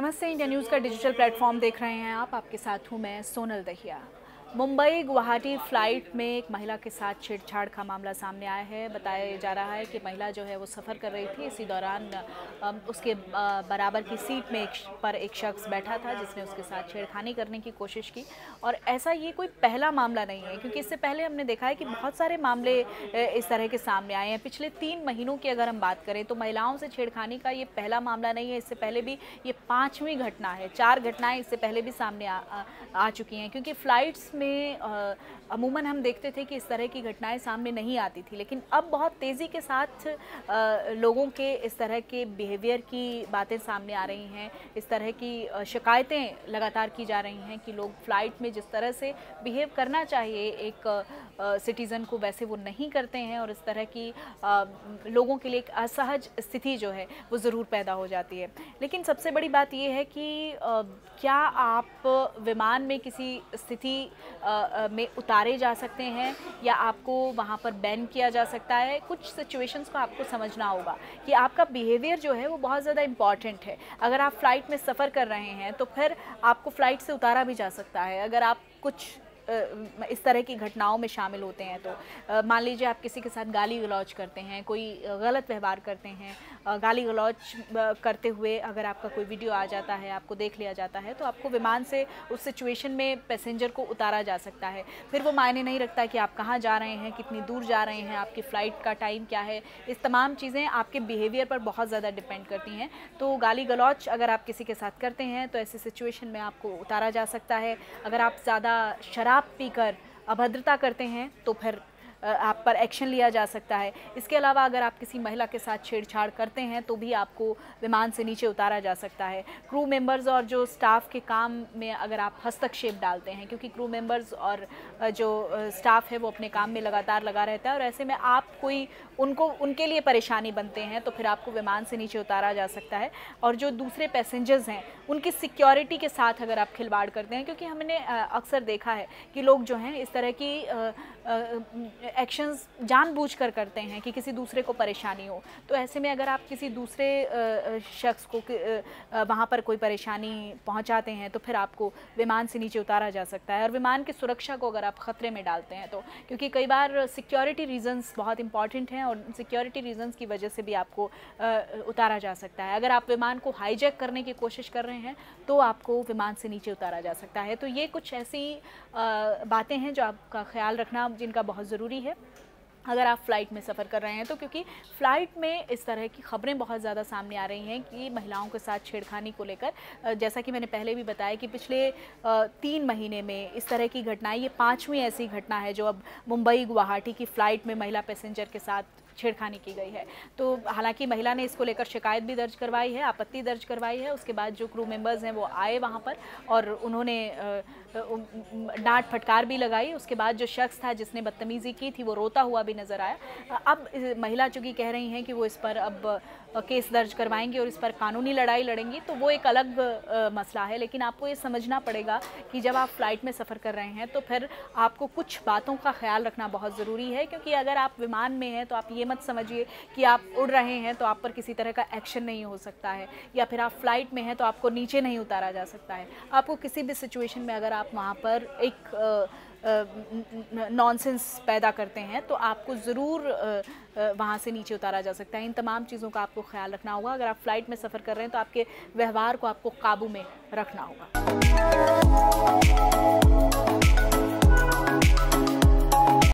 नमस्ते, India news का digital platform देख रहे हैं आप। आपके साथ हूं मैं सोनल दहिया। मुंबई गुवाहाटी फ़्लाइट में एक महिला के साथ छेड़छाड़ का मामला सामने आया है। बताया जा रहा है कि महिला जो है वो सफ़र कर रही थी। इसी दौरान उसके बराबर की सीट में एक शख्स बैठा था जिसने उसके साथ छेड़खानी करने की कोशिश की। और ऐसा ये कोई पहला मामला नहीं है, क्योंकि इससे पहले हमने देखा है कि बहुत सारे मामले इस तरह के सामने आए हैं। पिछले 3 महीनों की अगर हम बात करें तो महिलाओं से छेड़खानी का ये पहला मामला नहीं है। इससे पहले भी ये 5वीं घटना है। 4 घटनाएं इससे पहले भी सामने आ चुकी हैं, क्योंकि फ़्लाइट्स में अमूमन हम देखते थे कि इस तरह की घटनाएं सामने नहीं आती थी, लेकिन अब बहुत तेज़ी के साथ लोगों के इस तरह के बिहेवियर की बातें सामने आ रही हैं। इस तरह की शिकायतें लगातार की जा रही हैं कि लोग फ़्लाइट में जिस तरह से बिहेव करना चाहिए एक सिटीज़न को, वैसे वो नहीं करते हैं। और इस तरह की लोगों के लिए एक असहज स्थिति जो है वो ज़रूर पैदा हो जाती है। लेकिन सबसे बड़ी बात ये है कि क्या आप विमान में किसी स्थिति में उतारे जा सकते हैं या आपको वहाँ पर बैन किया जा सकता है। कुछ सिचुएशंस को आपको समझना होगा कि आपका बिहेवियर जो है वो बहुत ज़्यादा इम्पॉर्टेंट है। अगर आप फ़्लाइट में सफ़र कर रहे हैं तो फिर आपको फ़्लाइट से उतारा भी जा सकता है। अगर आप कुछ इस तरह की घटनाओं में शामिल होते हैं तो मान लीजिए आप किसी के साथ गाली गलौज करते हैं, कोई गलत व्यवहार करते हैं, गाली गलौज करते हुए अगर आपका कोई वीडियो आ जाता है, आपको देख लिया जाता है, तो आपको विमान से उस सिचुएशन में पैसेंजर को उतारा जा सकता है। फिर वो मायने नहीं रखता कि आप कहाँ जा रहे हैं, कितनी दूर जा रहे हैं, आपकी फ़्लाइट का टाइम क्या है। इस तमाम चीज़ें आपके बिहेवियर पर बहुत ज़्यादा डिपेंड करती हैं। तो गाली गलौज अगर आप किसी के साथ करते हैं तो ऐसी सिचुएशन में आपको उतारा जा सकता है। अगर आप ज़्यादा शराब पीकर अभद्रता करते हैं तो फिर आप पर एक्शन लिया जा सकता है। इसके अलावा अगर आप किसी महिला के साथ छेड़छाड़ करते हैं तो भी आपको विमान से नीचे उतारा जा सकता है। क्रू मेंबर्स और जो स्टाफ के काम में अगर आप हस्तक्षेप डालते हैं, क्योंकि क्रू मेंबर्स और जो स्टाफ है वो अपने काम में लगातार लगा रहता है और ऐसे में आप कोई उनके लिए परेशानी बनते हैं तो फिर आपको विमान से नीचे उतारा जा सकता है। और जो दूसरे पैसेंजर्स हैं उनकी सिक्योरिटी के साथ अगर आप खिलवाड़ करते हैं, क्योंकि हमने अक्सर देखा है कि लोग जो हैं इस तरह की एक्शंस जानबूझकर करते हैं कि किसी दूसरे को परेशानी हो। तो ऐसे में अगर आप किसी दूसरे शख्स को वहाँ पर कोई परेशानी पहुँचाते हैं तो फिर आपको विमान से नीचे उतारा जा सकता है। और विमान की सुरक्षा को अगर आप ख़तरे में डालते हैं तो, क्योंकि कई बार सिक्योरिटी रीज़न्स बहुत इंपॉर्टेंट हैं और सिक्योरिटी रीज़न्स की वजह से भी आपको उतारा जा सकता है। अगर आप विमान को हाईजैक करने की कोशिश कर रहे हैं तो आपको विमान से नीचे उतारा जा सकता है। तो ये कुछ ऐसी बातें हैं जो आपका ख्याल रखना जिनका बहुत ज़रूरी है अगर आप फ़्लाइट में सफ़र कर रहे हैं तो, क्योंकि फ़्लाइट में इस तरह की ख़बरें बहुत ज़्यादा सामने आ रही हैं कि महिलाओं के साथ छेड़खानी को लेकर। जैसा कि मैंने पहले भी बताया कि पिछले 3 महीने में इस तरह की घटनाएं, ये 5वीं ऐसी घटना है जो अब मुंबई गुवाहाटी की फ़्लाइट में महिला पैसेंजर के साथ छेड़खानी की गई है। तो हालांकि महिला ने इसको लेकर शिकायत भी दर्ज करवाई है, आपत्ति दर्ज करवाई है। उसके बाद जो क्रू मेंबर्स हैं वो आए वहाँ पर और उन्होंने डांट फटकार भी लगाई। उसके बाद जो शख्स था जिसने बदतमीज़ी की थी वो रोता हुआ भी नज़र आया। अब महिला चूँकि कह रही हैं कि वो इस पर अब केस दर्ज करवाएंगी और इस पर कानूनी लड़ाई लड़ेंगी, तो वो एक अलग मसला है। लेकिन आपको ये समझना पड़ेगा कि जब आप फ़्लाइट में सफ़र कर रहे हैं तो फिर आपको कुछ बातों का ख्याल रखना बहुत ज़रूरी है, क्योंकि अगर आप विमान में हैं तो आप ये मत समझिए कि आप उड़ रहे हैं तो आप पर किसी तरह का एक्शन नहीं हो सकता है, या फिर आप फ़्लाइट में हैं तो आपको नीचे नहीं उतारा जा सकता है। आपको किसी भी सिचुएशन में अगर आप वहाँ पर एक नॉनसेंस पैदा करते हैं तो आपको ज़रूर वहाँ से नीचे उतारा जा सकता है। इन तमाम चीज़ों का आपको ख्याल रखना होगा। अगर आप फ़्लाइट में सफ़र कर रहे हैं तो आपके व्यवहार को आपको काबू में रखना होगा।